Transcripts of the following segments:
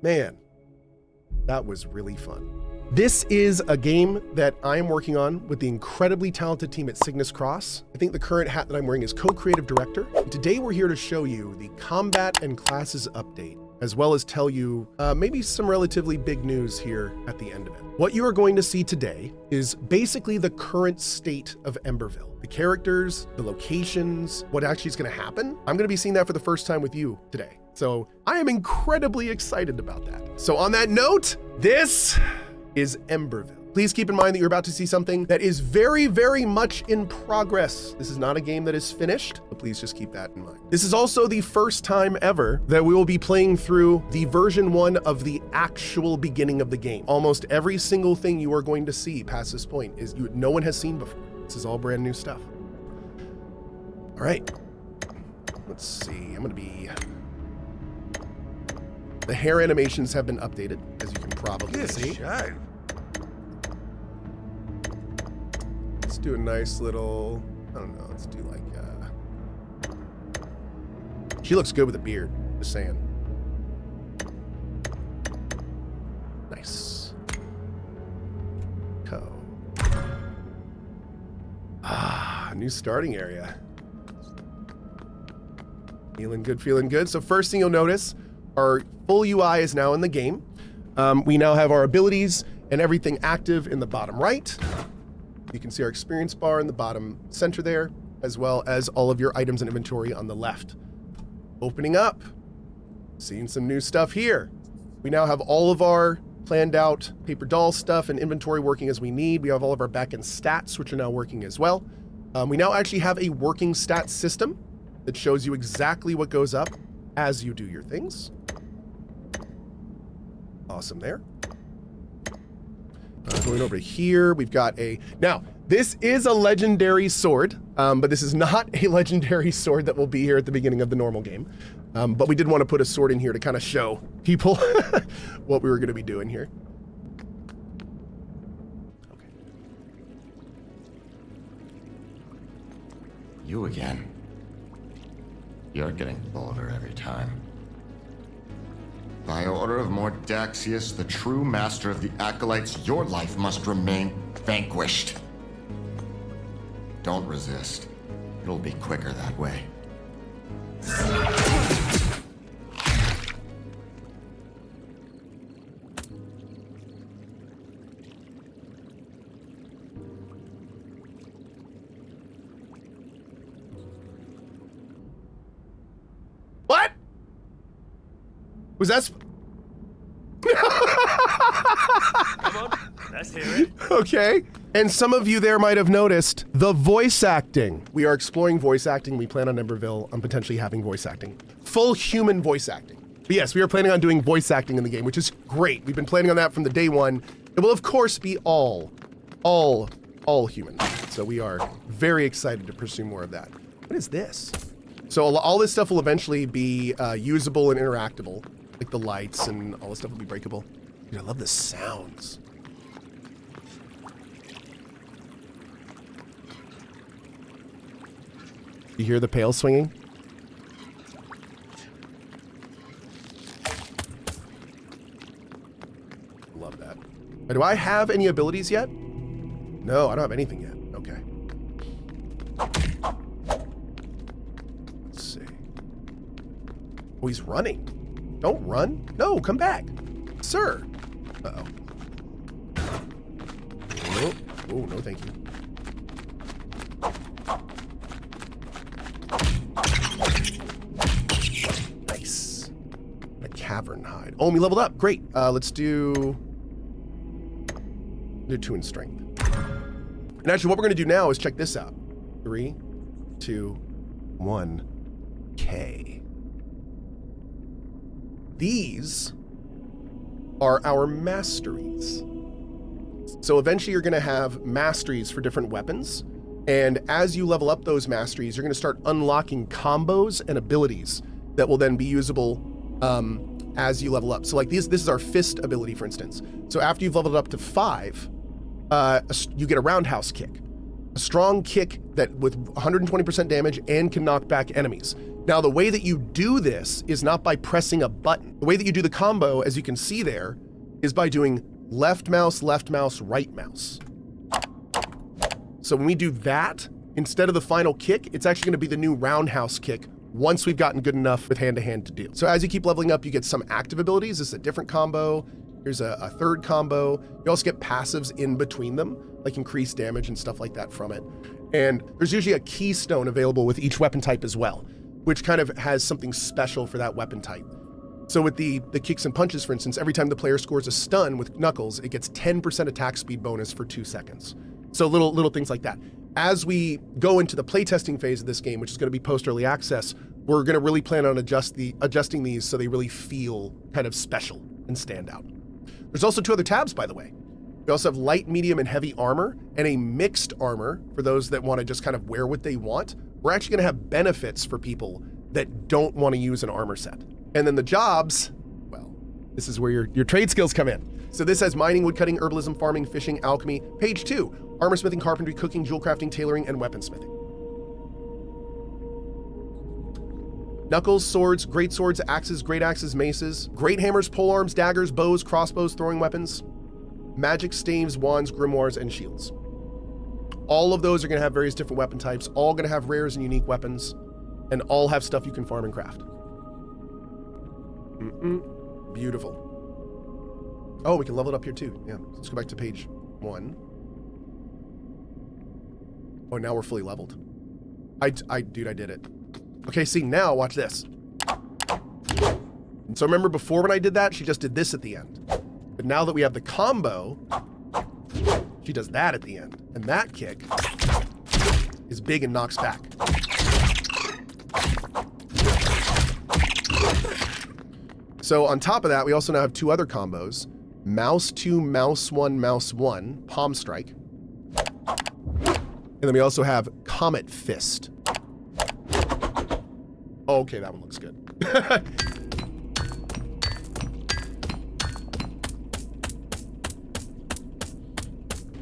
Man, that was really fun. This is a game that I am working on with the incredibly talented team at Cygnus Cross. I think the current hat that I'm wearing is co-creative director. And today we're here to show you the combat and classes update, as well as tell you maybe some relatively big news here at the end of it. What you are going to see today is basically the current state of Emberville. The characters, the locations, what actually is going to happen. I'm going to be seeing that for the first time with you today. So I am incredibly excited about that. So on that note, this is Emberville. Please keep in mind that you're about to see something that is very, very much in progress. This is not a game that is finished, but please just keep that in mind. This is also the first time ever that we will be playing through the version 1 of the actual beginning of the game. Almost every single thing you are going to see past this point is no one has seen before. This is all brand new stuff. All right, let's see. The hair animations have been updated, as you can probably see. Let's do a nice little, I don't know, let's do like, she looks good with a beard, just saying. Nice. Cohh. New starting area. Feeling good, feeling good. So first thing you'll notice, our full UI is now in the game. We now have our abilities and everything active in the bottom right. You can see our experience bar in the bottom center there, as well as all of your items and inventory on the left. Opening up, seeing some new stuff here. We now have all of our planned out paper doll stuff and inventory working as we need. We have all of our backend stats, which are now working as well. We now actually have a working stats system that shows you exactly what goes up as you do your things. Awesome there. Going over here, we've got now, this is a legendary sword, but this is not a legendary sword that will be here at the beginning of the normal game. But we did want to put a sword in here to kind of show people what we were going to be doing here. Okay. You again. You're getting bolder every time. By order of Mordaxius, the true master of the Acolytes, your life must remain vanquished. Don't resist. It'll be quicker that way. What? Was that? Come on, let's hear it. Okay. And some of you there might have noticed the voice acting. We are exploring voice acting. We plan on Emberville on potentially having voice acting. Full human voice acting. But yes, we are planning on doing voice acting in the game, which is great. We've been planning on that from the day one. It will of course be all human. So we are very excited to pursue more of that. What is this? So all this stuff will eventually be usable and interactable. Like the lights and all this stuff will be breakable. Dude, I love the sounds. You hear the pail swinging? Love that. Do I have any abilities yet? No, I don't have anything yet. Okay. Let's see. Oh, he's running. Don't run. No, come back. Sir. Uh-oh. Oh, oh, no thank you. Nice. A cavern hide. Oh, we leveled up. Great. Let's do 2 in strength. And actually, what we're going to do now is check this out. 3, 2, 1. K. These are our masteries. So eventually you're going to have masteries for different weapons. And as you level up those masteries, you're going to start unlocking combos and abilities that will then be usable as you level up. So like this is our fist ability, for instance. So after you've leveled up to 5, you get a roundhouse kick. A strong kick that with 120% damage and can knock back enemies. Now, the way that you do this is not by pressing a button. The way that you do the combo, as you can see there, is by doing left mouse, right mouse. So when we do that, instead of the final kick, it's actually gonna be the new roundhouse kick once we've gotten good enough with hand-to-hand to do. So as you keep leveling up, you get some active abilities. This is a different combo. Here's a third combo. You also get passives in between them, like increased damage and stuff like that from it. And there's usually a keystone available with each weapon type as well, which kind of has something special for that weapon type. So with the kicks and punches, for instance, every time the player scores a stun with Knuckles, it gets 10% attack speed bonus for 2 seconds. So little things like that. As we go into the playtesting phase of this game, which is gonna be post-early access, we're gonna really plan on adjusting these so they really feel kind of special and stand out. There's also 2 other tabs, by the way. We also have light, medium, and heavy armor, and a mixed armor for those that wanna just kind of wear what they want. We're actually gonna have benefits for people that don't wanna use an armor set. And then the jobs, well, this is where your trade skills come in. So this has mining, woodcutting, herbalism, farming, fishing, alchemy. Page 2, armor smithing, carpentry, cooking, jewel crafting, tailoring, and weaponsmithing. Knuckles, swords, great swords, axes, great axes, maces, great hammers, polearms, daggers, bows, crossbows, throwing weapons, magic, staves, wands, grimoires, and shields. All of those are gonna have various different weapon types, all gonna have rares and unique weapons, and all have stuff you can farm and craft. Beautiful. Oh, we can level it up here too. Yeah, let's go back to page 1. Oh, now we're fully leveled. Dude, I did it. Okay, see, now watch this. So remember before when I did that, she just did this at the end. But now that we have the combo, she does that at the end. And that kick is big and knocks back. So on top of that, we also now have 2 other combos. Mouse 2, mouse 1, mouse 1, palm strike. And then we also have Comet Fist. Oh, okay, that one looks good.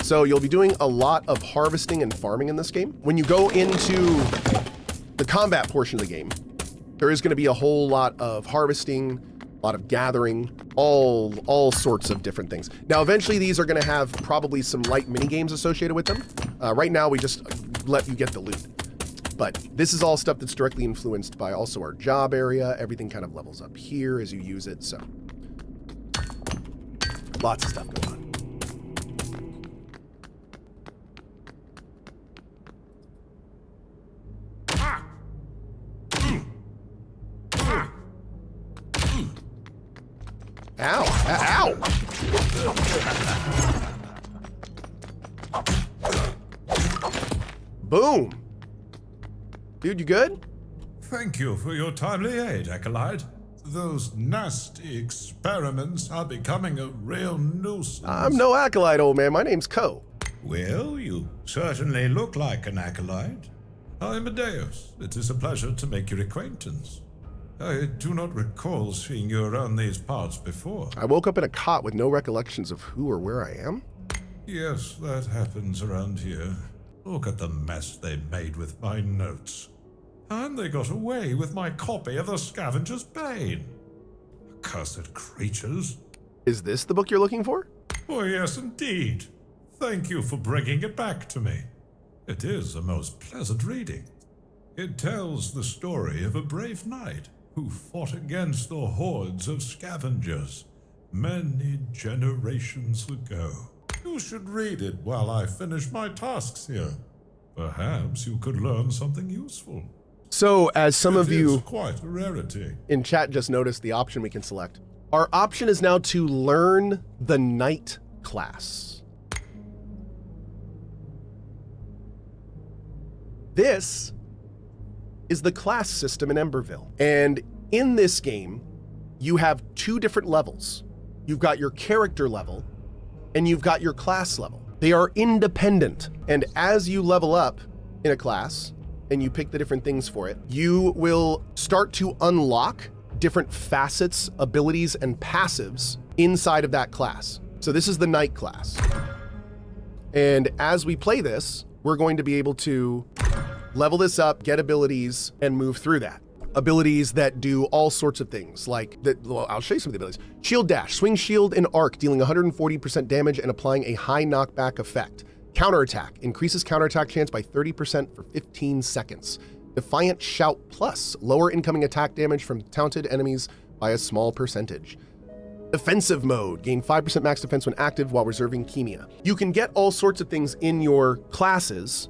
So you'll be doing a lot of harvesting and farming in this game. When you go into the combat portion of the game, there is going to be a whole lot of harvesting, a lot of gathering, all sorts of different things. Now, eventually these are going to have probably some light mini games associated with them. Right now, we just let you get the loot. But this is all stuff that's directly influenced by also our job area. Everything kind of levels up here as you use it, so lots of stuff going on. Ow! Ow! Boom! Dude, you good? Thank you for your timely aid, Acolyte. Those nasty experiments are becoming a real nuisance. I'm no acolyte, old man. My name's Cohh. Well, you certainly look like an acolyte. I'm Amadeus. It is a pleasure to make your acquaintance. I do not recall seeing you around these parts before. I woke up in a cot with no recollections of who or where I am. Yes, that happens around here. Look at the mess they made with my notes. And they got away with my copy of The Scavenger's Bane. Accursed creatures. Is this the book you're looking for? Oh, yes, indeed. Thank you for bringing it back to me. It is a most pleasant reading. It tells the story of a brave knight who fought against the hordes of scavengers many generations ago. You should read it while I finish my tasks here. Perhaps you could learn something useful. So, as some of you quite a rarity in chat just noticed the option we can select. Our option is now to learn the Knight class. This is the class system in Emberville. And in this game, you have 2 different levels. You've got your character level, and you've got your class level. They are independent. And as you level up in a class, and you pick the different things for it, you will start to unlock different facets, abilities, and passives inside of that class. So this is the Knight class. And as we play this, we're going to be able to level this up, get abilities, and move through that. abilities that do all sorts of things like that. Well, I'll show you some of the abilities. Shield dash, swing shield and arc, dealing 140% damage and applying a high knockback effect. Counterattack, increases counterattack chance by 30% for 15 seconds. Defiant shout plus, lower incoming attack damage from taunted enemies by a small percentage. Defensive mode, gain 5% max defense when active while reserving Chemia. You can get all sorts of things in your classes,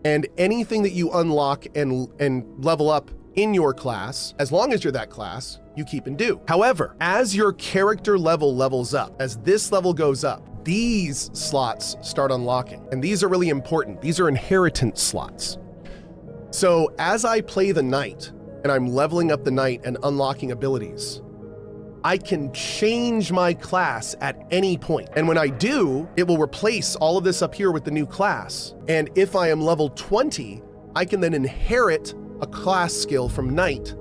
and anything that you unlock and level up in your class, as long as you're that class, you keep and do. However, as your character level levels up, as this level goes up, these slots start unlocking. And these are really important. These are inheritance slots. So as I play the knight and I'm leveling up the knight and unlocking abilities, I can change my class at any point. And when I do, it will replace all of this up here with the new class. And if I am level 20, I can then inherit a class skill from knight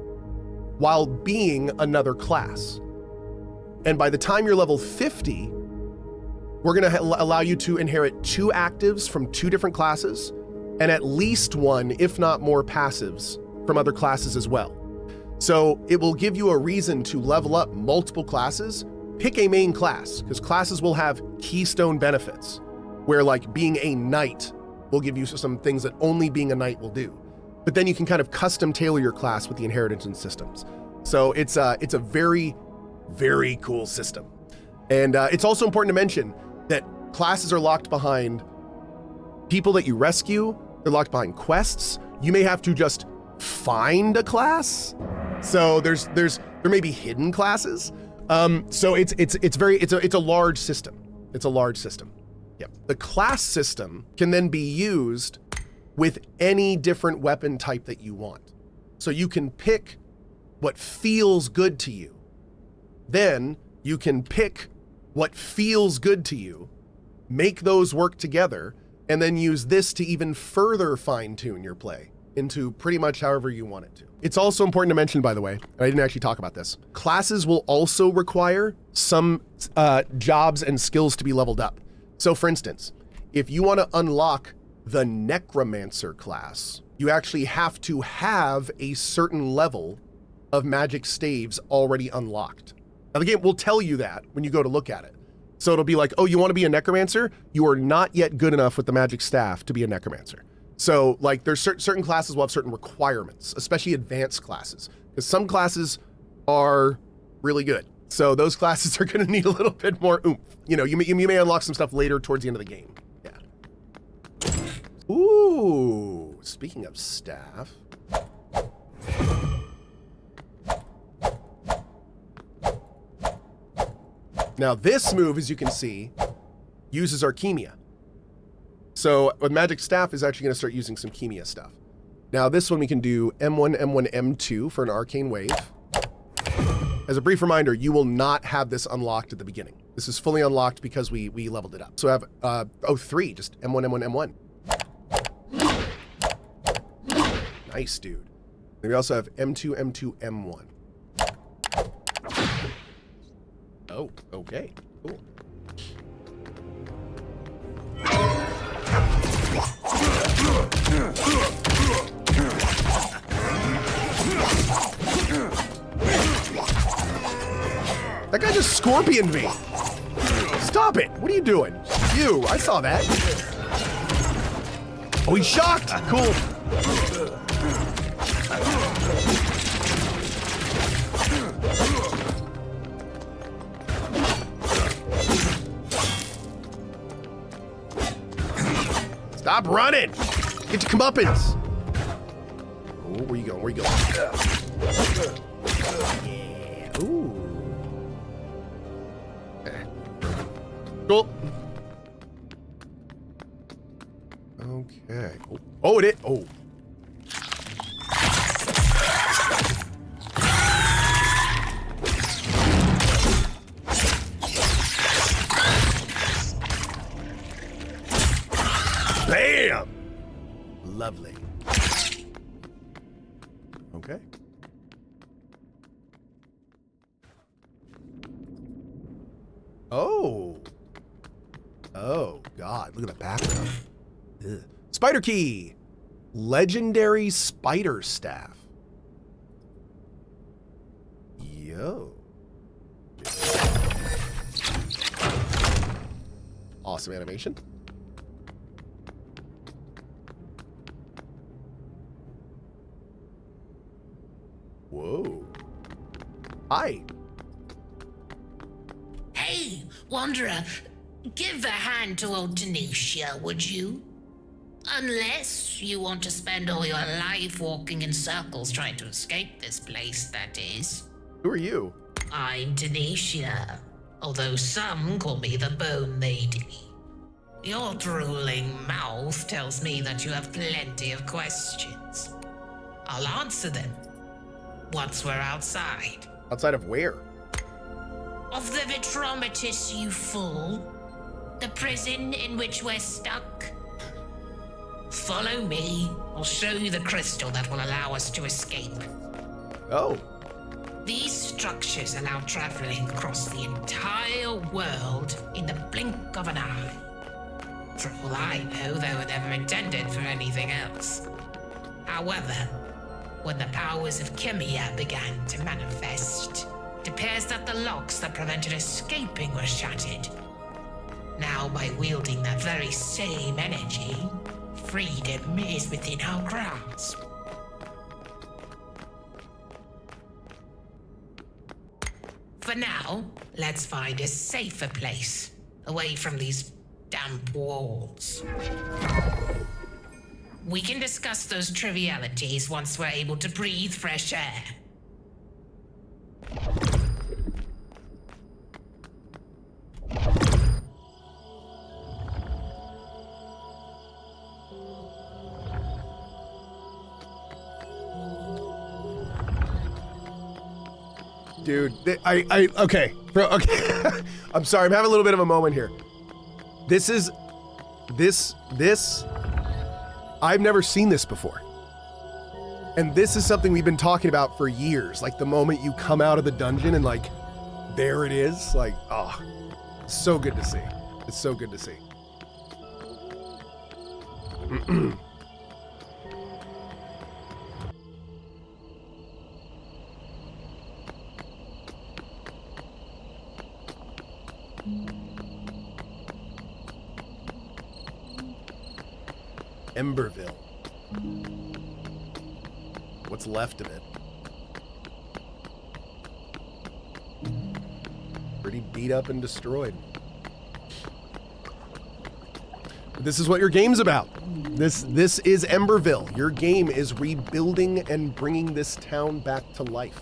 while being another class. And by the time you're level 50, we're gonna allow you to inherit 2 actives from 2 different classes and at least 1, if not more, passives from other classes as well. So it will give you a reason to level up multiple classes. Pick a main class, because classes will have keystone benefits, where like being a knight will give you some things that only being a knight will do. But then you can kind of custom tailor your class with the inheritance systems. So it's a very, very cool system. And it's also important to mention that classes are locked behind people that you rescue. They're locked behind quests. You may have to just find a class. So there may be hidden classes. So it's a large system. It's a large system. Yep. The class system can then be used with any different weapon type that you want. So you can pick what feels good to you. Then you can pick what feels good to you, make those work together, and then use this to even further fine-tune your play into pretty much however you want it to. It's also important to mention, by the way, and I didn't actually talk about this, classes will also require some jobs and skills to be leveled up. So for instance, if you want to unlock the Necromancer class, you actually have to have a certain level of magic staves already unlocked. Now the game will tell you that when you go to look at it. So it'll be like, oh, you want to be a Necromancer? You are not yet good enough with the magic staff to be a Necromancer. So like there's certain classes will have certain requirements, especially advanced classes, because some classes are really good. So those classes are going to need a little bit more oomph. You know, you may unlock some stuff later towards the end of the game. Yeah. Ooh, speaking of staff. Now this move, as you can see, uses our Chemia. So with Magic Staff is actually going to start using some Chemia stuff. Now this one we can do M1, M1, M2 for an Arcane Wave. As a brief reminder, you will not have this unlocked at the beginning. This is fully unlocked because we leveled it up. So I have 3, just M1, M1, M1. Nice, dude. Then we also have M2, M2, M1. Oh, okay, cool. That guy just scorpioned me. Stop it. What are you doing? You, I saw that. Oh, he's shocked. Cool. Stop running. Get your comeuppance. Oh, where you going? Where you going? Yeah. Ooh. Cool. Okay. Oh, it is. Oh. Bam! Lovely. Okay. Oh. Oh, God. Look at the background. Ugh. Spider Key. Legendary Spider Staff. Awesome animation. Whoa. Hi. Hey, Wanderer, give a hand to old Tanisha, would you? Unless you want to spend all your life walking in circles trying to escape this place, that is. Who are you? I'm Tanisha, although some call me the Bone Lady. Your drooling mouth tells me that you have plenty of questions. I'll answer them once we're outside. Outside of where? Of the Vitrometus, you fool. The prison in which we're stuck. Follow me. I'll show you the crystal that will allow us to escape. Oh. These structures allow traveling across the entire world in the blink of an eye. For all I know, they were never intended for anything else. However, when the powers of Chemia began to manifest, it appears that the locks that prevented escaping were shattered. Now, by wielding that very same energy, freedom is within our grasp. For now, let's find a safer place, away from these damp walls. We can discuss those trivialities once we're able to breathe fresh air. Dude, okay. Bro, okay. I'm sorry, I'm having a little bit of a moment here. This, I've never seen this before. And this is something we've been talking about for years. Like the moment you come out of the dungeon and like, there it is. Like, oh, so good to see. It's so good to see. Emberville. What's left of it? Pretty beat up and destroyed. But this is what your game's about. This is Emberville. Your game is rebuilding and bringing this town back to life.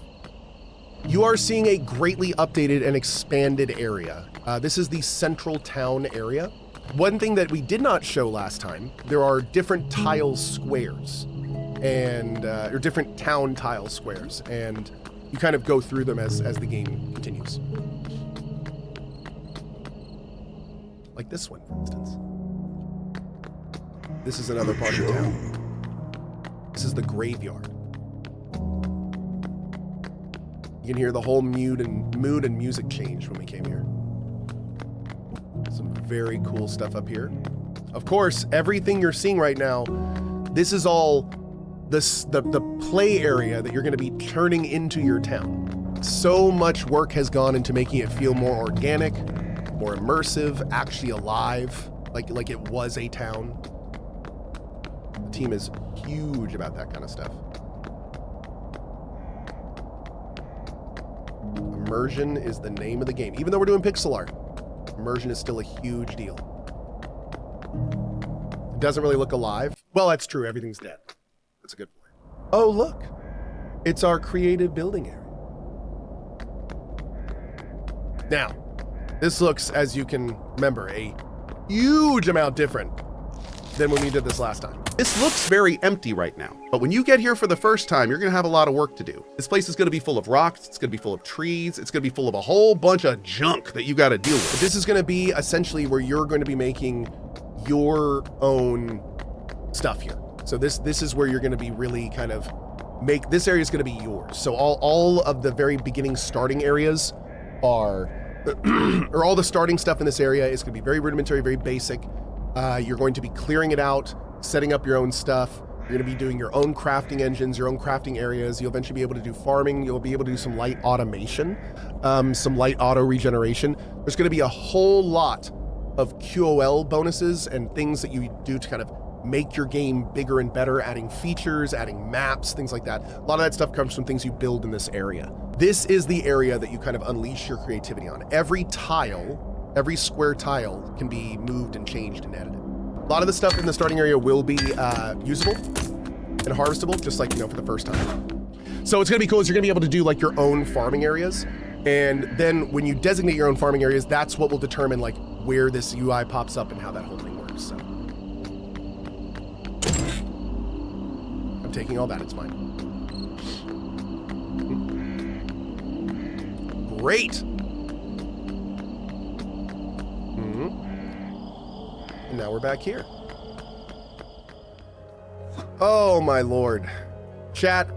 You are seeing a greatly updated and expanded area. This is the central town area. One thing that we did not show last time, there are different tile squares and or different town tile squares, and you kind of go through them as the game continues. Like this one, for instance. This is another part of town. This is the graveyard. You can hear the whole mood and music change when we came here. Some very cool stuff up here. Of course, everything you're seeing right now, this is all the play area that you're going to be turning into your town. So much work has gone into making it feel more organic, more immersive, actually alive, like it was a town. The team is huge about that kind of stuff. Immersion is the name of the game. Even though we're doing pixel art, immersion is still a huge deal. It doesn't really look alive. Well, that's true. Everything's dead. That's a good point. Oh, look. It's our creative building area. Now, this looks, as you can remember, a huge amount different than when we did this last time. This looks very empty right now, but when you get here for the first time, you're gonna have a lot of work to do. This place is gonna be full of rocks, it's gonna be full of trees, it's gonna be full of a whole bunch of junk that you gotta deal with. But this is gonna be essentially where you're going to be making your own stuff here. So this is where you're gonna be really kind of this area is gonna be yours. So all of the very beginning starting areas are, or all the starting stuff in this area is gonna be very rudimentary, very basic. You're going to be clearing it out, setting up your own stuff. You're going to be doing your own crafting engines, your own crafting areas. You'll eventually be able to do farming. You'll be able to do some light automation, some light auto regeneration. There's going to be a whole lot of QOL bonuses and things that you do to kind of make your game bigger and better, adding features, adding maps, things like that. A lot of that stuff comes from things you build in this area. This is the area that you kind of unleash your creativity on. Every tile, every square tile can be moved and changed and edited. A lot of the stuff in the starting area will be usable and harvestable, just like, for the first time. So it's gonna be cool is you're gonna be able to do like your own farming areas. And then when you designate your own farming areas, that's what will determine like where this UI pops up and how that whole thing works. So I'm taking all that, it's fine. Great. And now we're back here. Oh my Lord. Chat.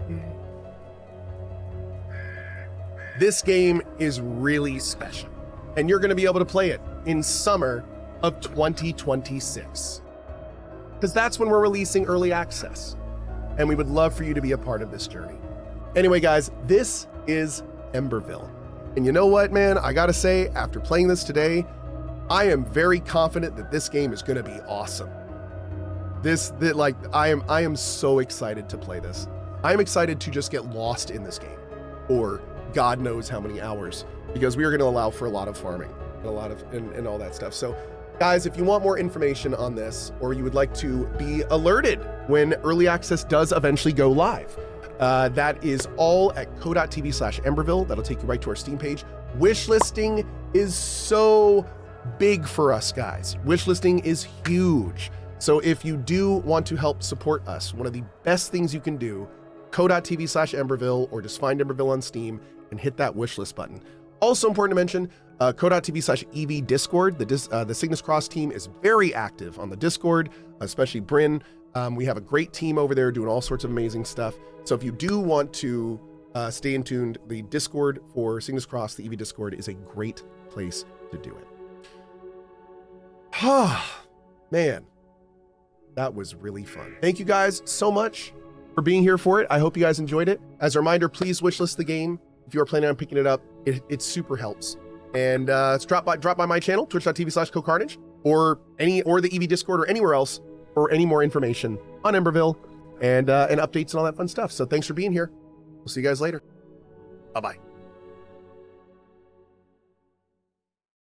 This game is really special, and you're gonna be able to play it in summer of 2026. Because that's when we're releasing early access, and we would love for you to be a part of this journey. Anyway, guys, this is Emberville. And you know what, man? I gotta say, after playing this today, I am very confident that this game is gonna be awesome. I am so excited to play this. I am excited to just get lost in this game, or God knows how many hours, because we are gonna allow for a lot of farming and a lot of, and all that stuff. So guys, if you want more information on this, or you would like to be alerted when early access does eventually go live, that is all at cohh.tv/Emberville. That'll take you right to our Steam page. Wishlisting is so big for us, guys. Wishlisting is huge. So if you do want to help support us, one of the best things you can do, cohh.tv/Emberville, or just find Emberville on Steam and hit that wishlist button. Also important to mention, cohh.tv/EV Discord. The Cygnus Cross team is very active on the Discord, especially Bryn. We have a great team over there doing all sorts of amazing stuff. So if you do want to stay in tuned, the Discord for Cygnus Cross, the EV Discord, is a great place to do it. Man, that was really fun. Thank you guys so much for being here for it. I hope you guys enjoyed it. As a reminder, please wishlist the game. If you are planning on picking it up, it super helps. And drop by my channel, twitch.tv/CohhCarnage, or the EV Discord, or anywhere else for any more information on Emberville and updates and all that fun stuff. So thanks for being here. We'll see you guys later. Bye-bye.